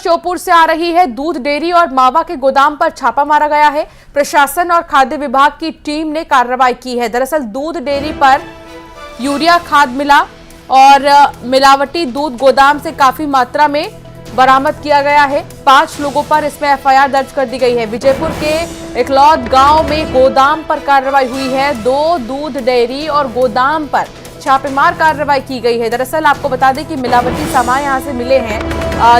श्योपुर से आ रही है। दूध डेयरी और मावा के गोदाम पर छापा मारा गया है। प्रशासन और खाद्य विभाग की टीम ने कार्रवाई की है। दरअसल दूध डेयरी पर यूरिया खाद मिला और मिलावटी दूध गोदाम से काफी मात्रा में बरामद किया गया है। 5 लोगों पर इसमें एफआईआर दर्ज कर दी गई है। विजयपुर के इकलौद गांव में गोदाम पर कार्रवाई हुई है। 2 दूध डेयरी और गोदाम पर छापेमार कार्रवाई की गई है। दरअसल आपको बता दें कि मिलावटी सामान यहां से मिले हैं।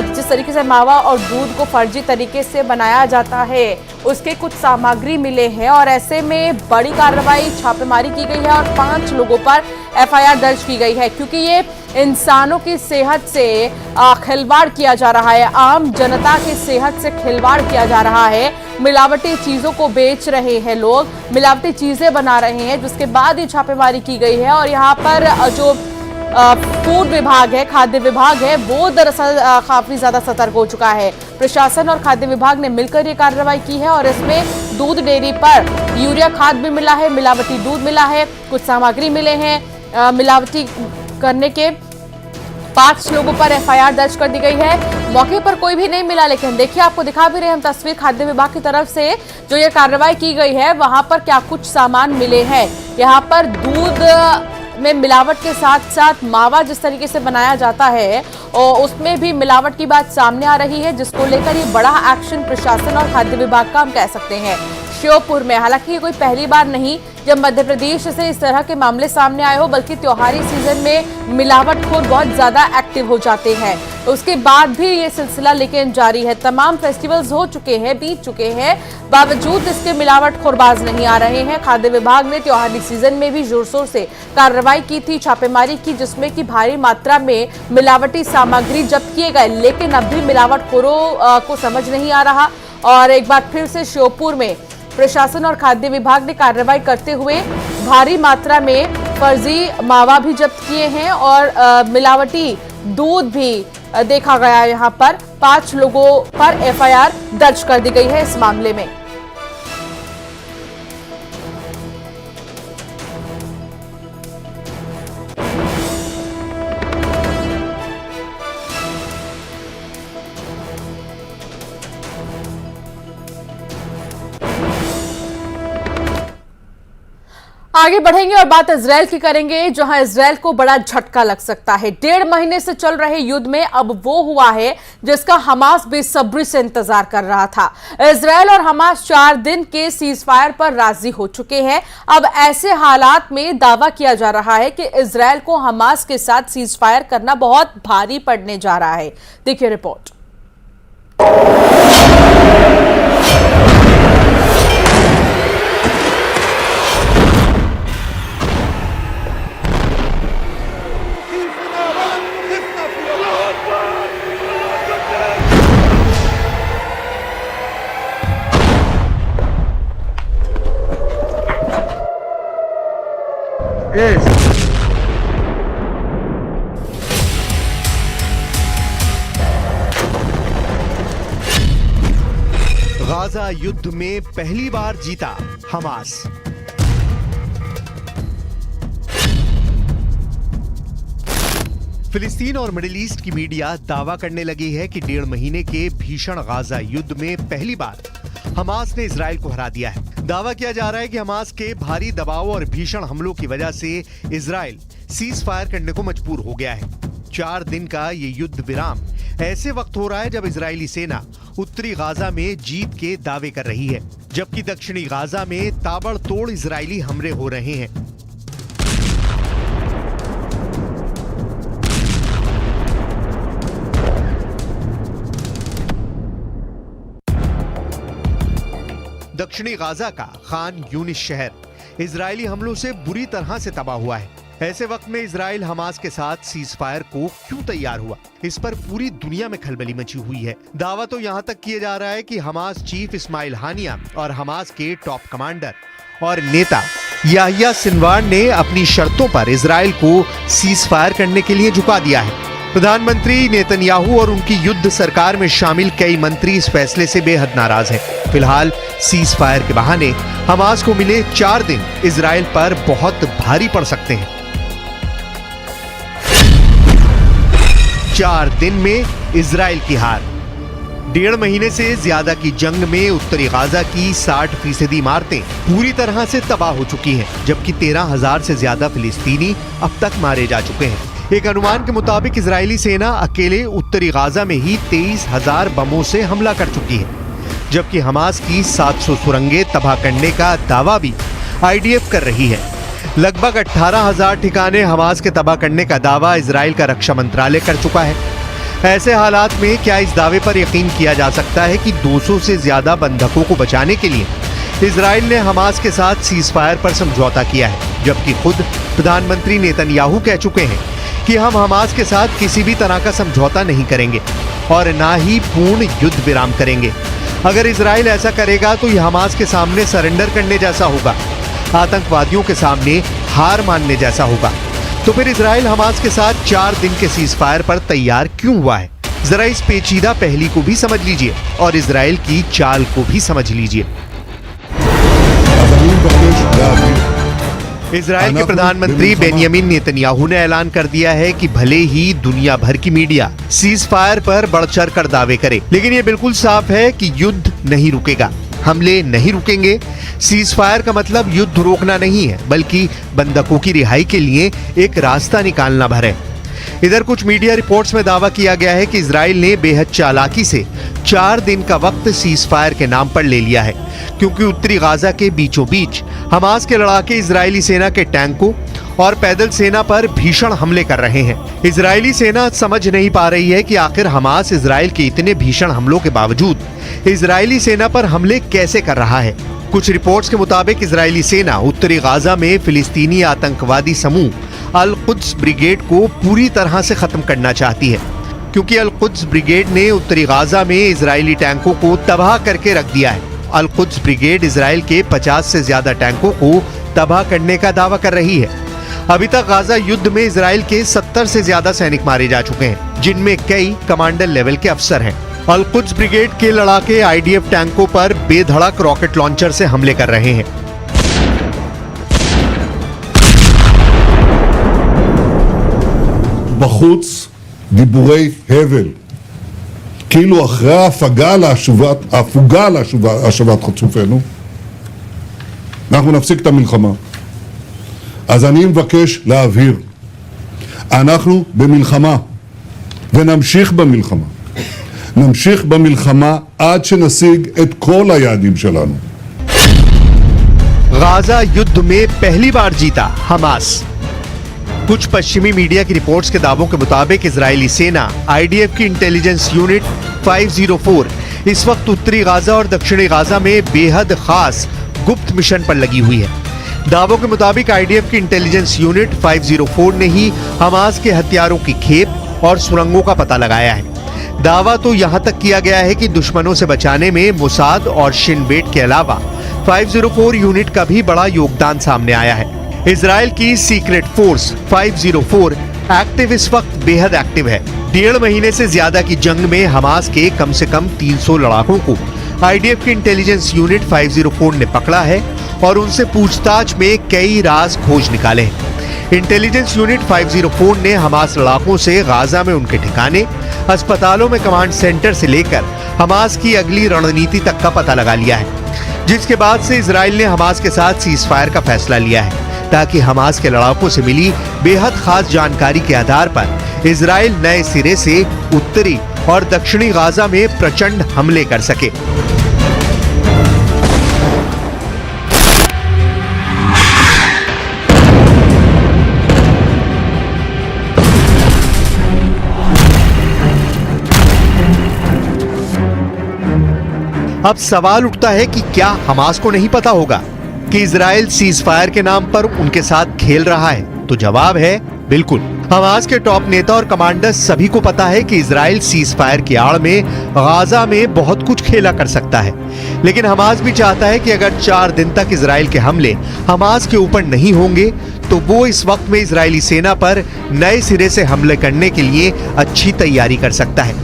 जिस तरीके से मावा और दूध को फर्जी तरीके से बनाया जाता है उसके कुछ सामग्री मिले हैं और ऐसे में बड़ी कार्रवाई छापेमारी की गई है और 5 लोगों पर एफआईआर दर्ज की गई है, क्योंकि ये इंसानों की सेहत से खिलवाड़ किया जा रहा है। आम जनता की सेहत से खिलवाड़ किया जा रहा है। मिलावटी चीजों को बेच रहे हैं लोग, मिलावटी चीजें बना रहे हैं, जिसके बाद ये छापेमारी की गई है। और यहाँ पर जो फूड विभाग है, खाद्य विभाग है, वो दरअसल काफी ज्यादा सतर्क हो चुका है। प्रशासन और खाद्य विभाग ने मिलकर ये कार्रवाई की है और इसमें दूध डेयरी पर यूरिया खाद भी मिला है, मिलावटी दूध मिला है, कुछ सामग्री मिले हैं। मिलावटी करने के 5 लोगों पर एफआईआर दर्ज कर दी गई है। मौके पर कोई भी नहीं मिला, लेकिन देखिए आपको दिखा भी रहे हम तस्वीर खाद्य विभाग की तरफ से जो ये कार्रवाई की गई है वहां पर क्या कुछ सामान मिले हैं। यहाँ पर दूध में मिलावट के साथ साथ मावा जिस तरीके से बनाया जाता है और उसमें भी मिलावट की बात सामने आ रही है, जिसको लेकर ये बड़ा एक्शन प्रशासन और खाद्य विभाग का हम कह सकते हैं श्योपुर में। हालांकि ये कोई पहली बार नहीं जब मध्य प्रदेश से इस तरह के मामले सामने आए हो, बल्कि त्योहारी सीजन में मिलावटखोर बहुत ज्यादा एक्टिव हो जाते हैं। उसके बाद भी ये सिलसिला लेकिन जारी है। तमाम फेस्टिवल्स हो चुके हैं, बीत चुके हैं, बावजूद इसके मिलावटखोरबाज नहीं आ रहे हैं। खाद्य विभाग ने त्योहारी सीजन में भी जोर शोर से कार्रवाई की थी, छापेमारी की, जिसमें कि भारी मात्रा में मिलावटी सामग्री जब्त किए गए, लेकिन अब भी मिलावटखोरों को समझ नहीं आ रहा। और एक बार फिर से श्योपुर में प्रशासन और खाद्य विभाग ने कार्रवाई करते हुए भारी मात्रा में फर्जी मावा भी जब्त किए हैं और मिलावटी दूध भी देखा गया। यहाँ पर 5 लोगों पर एफआईआर दर्ज कर दी गई है इस मामले में। आगे बढ़ेंगे और बात इजराइल की करेंगे, जहां इजराइल को बड़ा झटका लग सकता है। 1.5 महीने से चल रहे युद्ध में अब वो हुआ है जिसका हमास बेसब्री से इंतजार कर रहा था। इजराइल और हमास 4 दिन के सीजफायर पर राजी हो चुके हैं। अब ऐसे हालात में दावा किया जा रहा है कि इजराइल को हमास के साथ सीजफायर करना बहुत भारी पड़ने जा रहा है। देखिए रिपोर्ट। गाजा युद्ध में पहली बार जीता हमास। फिलिस्तीन और मिडिल ईस्ट की मीडिया दावा करने लगी है कि 1.5 महीने के भीषण गाजा युद्ध में पहली बार हमास ने इजराइल को हरा दिया है। दावा किया जा रहा है कि हमास के भारी दबाव और भीषण हमलों की वजह से इजराइल सीज फायर करने को मजबूर हो गया है। 4 दिन का ये युद्ध विराम ऐसे वक्त हो रहा है जब इजरायली सेना उत्तरी गाजा में जीत के दावे कर रही है, जबकि दक्षिणी गाजा में ताबड़तोड़ इजरायली हमले हो रहे हैं। दक्षिणी गाजा का खान यूनिस शहर इजरायली हमलों से बुरी तरह से तबाह हुआ है। ऐसे वक्त में इजराइल हमास के साथ सीज फायर को क्यों तैयार हुआ, इस पर पूरी दुनिया में खलबली मची हुई है। दावा तो यहाँ तक किया जा रहा है कि हमास चीफ इस्माइल हानिया और हमास के टॉप कमांडर और नेता याहिया सिनवार ने अपनी शर्तों पर इजराइल को सीज फायर करने के लिए झुका दिया है। प्रधानमंत्री नेतन्याहू और उनकी युद्ध सरकार में शामिल कई मंत्री इस फैसले से बेहद नाराज हैं। फिलहाल सीज फायर के बहाने हमास को मिले 4 दिन इजराइल पर बहुत भारी पड़ सकते हैं। 4 दिन में इजराइल की हार। 1.5 महीने से ज्यादा की जंग में उत्तरी गाजा की 60% इमारतें पूरी तरह से तबाह हो चुकी हैं, जबकि 13,000 से ज्यादा फिलिस्तीनी अब तक मारे जा चुके हैं। एक अनुमान के मुताबिक इजरायली सेना अकेले उत्तरी गाजा में ही 23,000 बमों से हमला कर चुकी है, जबकि हमास की 700 सुरंगें तबाह करने का दावा भी IDF कर रही है। लगभग 18,000 ठिकाने हमास के तबाह करने का दावा इजराइल का रक्षा मंत्रालय कर चुका है। ऐसे हालात में क्या इस दावे पर यकीन किया जा सकता है कि 200 से ज्यादा बंधकों को बचाने के लिए इजराइल ने हमास के साथ सीज फायर पर समझौता किया है, जबकि खुद प्रधानमंत्री नेतन्याहू कह चुके हैं कि हम हमास के साथ किसी भी तरह का समझौता नहीं करेंगे और ना ही पूर्ण युद्ध विराम करेंगे। अगर इजराइल ऐसा करेगा तो यह हमास के सामने सरेंडर करने जैसा होगा, आतंकवादियों के सामने हार मानने जैसा होगा। तो फिर इजराइल हमास के साथ 4 दिन के सीज फायर पर तैयार क्यों हुआ है? जरा इस पेचीदा पहली को भी समझ लीजिए और इजराइल की चाल को भी समझ लीजिए। इजराइल के प्रधानमंत्री बेंयामिन नेतन्याहू ने ऐलान कर दिया है कि भले ही दुनिया भर की मीडिया सीज फायर पर बढ़-चढ़ कर दावे करे, लेकिन ये बिल्कुल साफ है कि युद्ध नहीं रुकेगा, हमले नहीं रुकेंगे। सीज फायर का मतलब युद्ध रोकना नहीं है, बल्कि बंधकों की रिहाई के लिए एक रास्ता निकालना भर है। इधर कुछ मीडिया रिपोर्ट्स में दावा किया गया है कि इजराइल ने बेहद चालाकी से 4 दिन का वक्त सीज फायर के नाम पर ले लिया है, क्योंकि उत्तरी गाजा के बीचों बीच हमास के लड़ाके इजरायली सेना के टैंकों और पैदल सेना पर भीषण हमले कर रहे हैं। इजरायली सेना समझ नहीं पा रही है कि आखिर हमास इजराइल के इतने भीषण हमलों के बावजूद इजरायली सेना पर हमले कैसे कर रहा है। कुछ रिपोर्ट्स के मुताबिक इजरायली सेना उत्तरी गाजा में फिलिस्तीनी आतंकवादी समूह अल कुद्स ब्रिगेड को पूरी तरह से खत्म करना चाहती है, क्योंकि अल कुद्स ब्रिगेड ने उत्तरी गाजा में इजरायली टैंकों को तबाह करके रख दिया है। अल कुद्स ब्रिगेड इजराइल के 50 से ज्यादा टैंकों को तबाह करने का दावा कर रही है। अभी तक गाजा युद्ध में इजराइल के 70 से ज्यादा सैनिक मारे जा चुके हैं, जिनमें कई कमांडर लेवल के अफसर हैं। अल कुद्स ब्रिगेड के लड़ाके IDF टैंकों पर बेधड़क रॉकेट लॉन्चर से हमले कर रहे हैं। בחוץ דיבורי הבל, כאילו אחרי ההפוגה להשבת חטופינו, אנחנו נפסיק את המלחמה. אז אני מבקש להבהיר, אנחנו במלחמה, ונמשיך במלחמה. נמשיך במלחמה עד שנשיג את כל היעדים שלנו. गाजा युद्ध में पहली बार जीता हमास। कुछ पश्चिमी मीडिया की रिपोर्ट्स के दावों के मुताबिक इजरायली सेना IDF की इंटेलिजेंस यूनिट 504 इस वक्त उत्तरी गाजा और दक्षिणी गाजा में बेहद खास गुप्त मिशन पर लगी हुई है। दावों के मुताबिक IDF की इंटेलिजेंस यूनिट 504 ने ही हमास के हथियारों की खेप और सुरंगों का पता लगाया है। दावा तो यहां तक किया गया है कि दुश्मनों से बचाने में मोसाद और शिन बेट के अलावा 504 यूनिट का भी बड़ा योगदान सामने आया है। इजराइल की सीक्रेट फोर्स 504 एक्टिव इस वक्त बेहद एक्टिव है। 1.5 महीने से ज्यादा की जंग में हमास के कम से कम 300 लड़ाकों को IDF की इंटेलिजेंस यूनिट 504 ने पकड़ा है और उनसे पूछताछ में कई राज खोज निकाले हैं। इंटेलिजेंस यूनिट 504 ने हमास लड़ाकों से गाजा में उनके ठिकाने, अस्पतालों में कमांड सेंटर से लेकर हमास की अगली रणनीति तक का पता लगा लिया है, जिसके बाद से इजराइल ने हमास के साथ सीज फायर का फैसला लिया है, ताकि हमास के लड़ाकों से मिली बेहद खास जानकारी के आधार पर इजराइल नए सिरे से उत्तरी और दक्षिणी गाजा में प्रचंड हमले कर सके। अब सवाल उठता है कि क्या हमास को नहीं पता होगा कि इजराइल सीज फायर के नाम पर उनके साथ खेल रहा है? तो जवाब है बिल्कुल। हमास के टॉप नेता और कमांडर सभी को पता है कि इजराइल सीज फायर की आड़ में गाजा में बहुत कुछ खेला कर सकता है, लेकिन हमास भी चाहता है कि अगर 4 दिन तक इजराइल के हमले हमास के ऊपर नहीं होंगे तो वो इस वक्त में इजरायली सेना पर नए सिरे से हमले करने के लिए अच्छी तैयारी कर सकता है।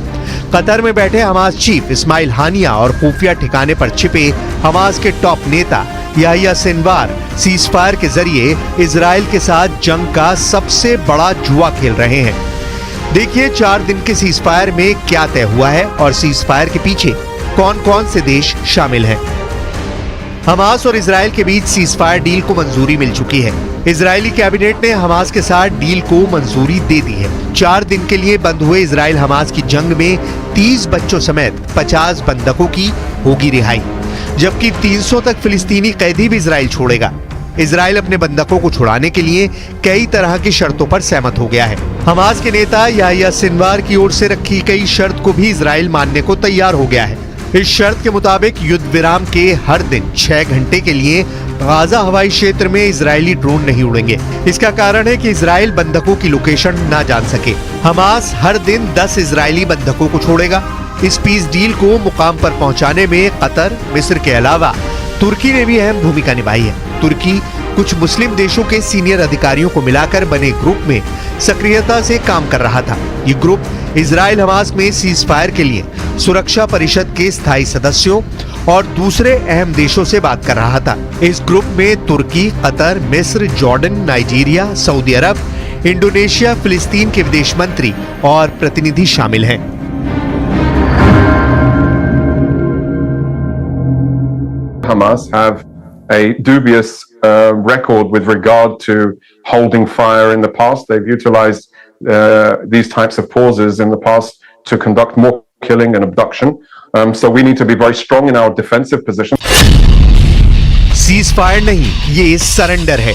कतर में बैठे हमास चीफ इस्माइल हानिया और खुफिया ठिकाने पर छिपे हमास के टॉप नेता याहिया सिनवार सीज फायर के जरिए इजराइल के साथ जंग का सबसे बड़ा जुआ खेल रहे हैं। देखिए 4 दिन के सीज फायर में क्या तय हुआ है और सीज फायर के पीछे कौन कौन से देश शामिल हैं। हमास और इजराइल के बीच सीज फायर डील को मंजूरी मिल चुकी है। इजरायली कैबिनेट ने हमास के साथ डील को मंजूरी दे दी है। 4 दिन के लिए बंद हुए इजराइल हमास की जंग में 30 बच्चों समेत 50 बंधकों की होगी रिहाई, जबकि 300 तक फिलिस्तीनी कैदी भी इजराइल छोड़ेगा। इजराइल अपने बंधकों को छुड़ाने के लिए कई तरह की शर्तों पर सहमत हो गया है। हमास के नेता याह्या सिनवार की ओर से रखी गई शर्त को भी इजराइल मानने को तैयार हो गया है। इस शर्त के मुताबिक युद्ध विराम के हर दिन 6 घंटे के लिए गाजा हवाई क्षेत्र में इजरायली ड्रोन नहीं उड़ेंगे। इसका कारण है कि इजराइल बंधकों की लोकेशन ना जान सके। हमास हर दिन 10 इजरायली बंधकों को छोड़ेगा। इस पीस डील को मुकाम पर पहुंचाने में कतर, मिस्र के अलावा तुर्की ने भी अहम भूमिका निभाई है। तुर्की कुछ मुस्लिम देशों के सीनियर अधिकारियों को मिलाकर बने ग्रुप में सक्रियता से काम कर रहा था। ये ग्रुप इजराइल हमास में सीज फायर के लिए सुरक्षा परिषद के स्थायी सदस्यों और दूसरे अहम देशों से बात कर रहा था। इस ग्रुप में तुर्की, कतर, मिस्र, जॉर्डन, नाइजीरिया, सऊदी अरब, इंडोनेशिया, फिलिस्तीन के विदेश मंत्री और प्रतिनिधि शामिल हैं। Hamas have a dubious record with regard to holding fire in the past. They've utilized these types of pauses in the past to conduct more killing and abduction. So we need to be very strong in our defensive position. Cease fire नहीं, ये surrender है।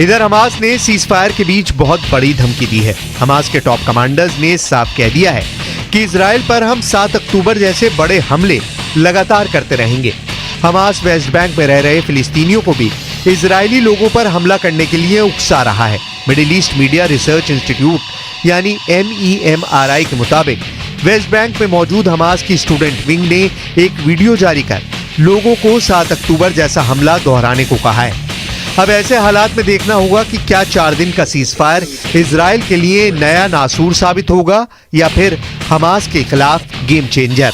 इधर Hamas ने cease fire के बीच बहुत बड़ी धमकी दी है। हमास के टॉप कमांडर्स ने साफ कह दिया है कि इजराइल पर हम 7 अक्टूबर जैसे बड़े हमले लगातार करते रहेंगे। हमास वेस्ट बैंक में रह रहे फिलिस्तीनियों को भी इजरायली लोगों पर हमला करने के लिए उकसा रहा है। Middle east media research institute यानी MEMRI के मुताबिक वेस्ट बैंक में मौजूद हमास की स्टूडेंट विंग ने एक वीडियो जारी कर लोगों को 7 अक्टूबर जैसा हमला दोहराने को कहा है। अब ऐसे हालात में देखना होगा कि क्या 4 दिन का सीज फायर इजराइल के लिए नया नासूर साबित होगा या फिर हमास के खिलाफ गेम चेंजर।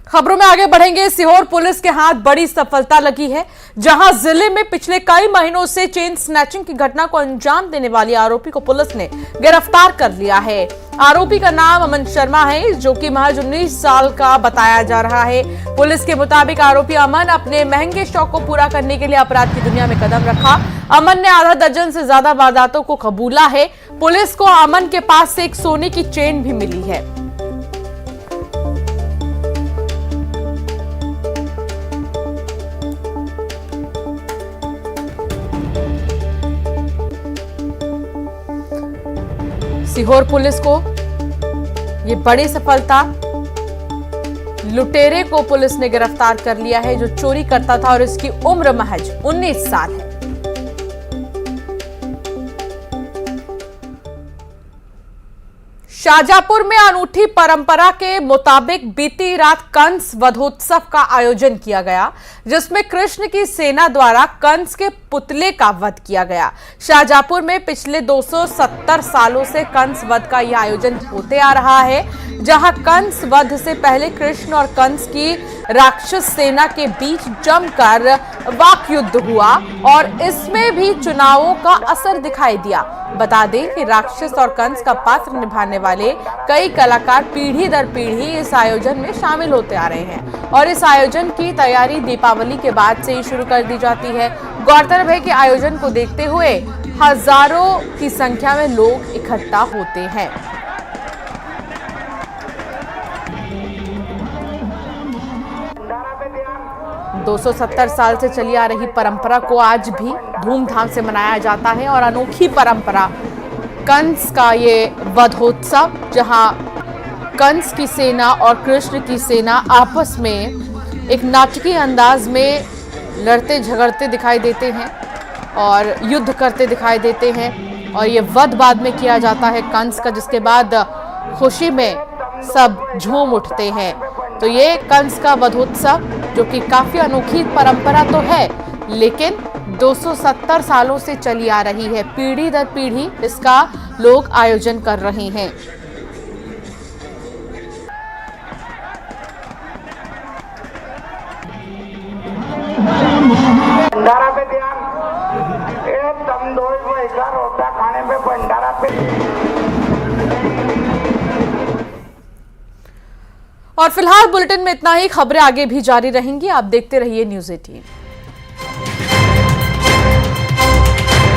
खबरों में आगे बढ़ेंगे। सीहोर पुलिस के हाथ बड़ी सफलता लगी है, जहां जिले में पिछले कई महीनों से चेन स्नैचिंग की घटना को अंजाम देने वाली आरोपी को पुलिस ने गिरफ्तार कर लिया है। आरोपी का नाम अमन शर्मा है, जो कि महज 19 साल का बताया जा रहा है। पुलिस के मुताबिक आरोपी अमन अपने महंगे शौक को पूरा करने के लिए अपराध की दुनिया में कदम रखा। अमन ने आधा दर्जन से ज्यादा वारदातों को कबूला है। पुलिस को अमन के पास से एक सोने की चेन भी मिली है। सीहोर पुलिस को ये बड़ी सफलता, लुटेरे को पुलिस ने गिरफ्तार कर लिया है जो चोरी करता था और इसकी उम्र महज 19 साल है। शाहजहांपुर में अनूठी परंपरा के मुताबिक बीती रात कंस वधोत्सव का आयोजन किया गया, जिसमें कृष्ण की सेना द्वारा कंस के पुतले का वध किया गया। शाहजहांपुर में पिछले 270 सालों से कंस वध का यह आयोजन होते आ रहा है, जहां कंस वध से पहले कृष्ण और कंस की राक्षस सेना के बीच जमकर वाक युद्ध हुआ और इसमें भी चुनावों का असर दिखाई दिया। बता दें कि राक्षस और कंस का पात्र निभाने वाले कई कलाकार पीढ़ी दर पीढ़ी इस आयोजन में शामिल होते आ रहे हैं और इस आयोजन की तैयारी दीपावली के बाद से ही शुरू कर दी जाती है। गौरतलब है कि आयोजन को देखते हुए हजारों की संख्या में लोग इकट्ठा होते हैं। दो 270 साल से चली आ रही परंपरा को आज भी धूमधाम से मनाया जाता है और अनोखी परंपरा कंस का ये वधोत्सव, जहां कंस की सेना और कृष्ण की सेना आपस में एक नाटकीय अंदाज में लड़ते झगड़ते दिखाई देते हैं और युद्ध करते दिखाई देते हैं और ये वध बाद में किया जाता है कंस का, जिसके बाद खुशी में सब झूम उठते हैं। तो ये कंस का वधोत्सव जो कि काफी अनोखी परंपरा तो है, लेकिन 270 सालों से चली आ रही है, पीढ़ी दर पीढ़ी इसका लोग आयोजन कर रहे हैं। भंडारा पे ध्यान, एक दम दो वैसा रोटा खाने पे भंडारा पे। और फिलहाल बुलेटिन में इतना ही। खबरें आगे भी जारी रहेंगी, आप देखते रहिए न्यूज़ 18।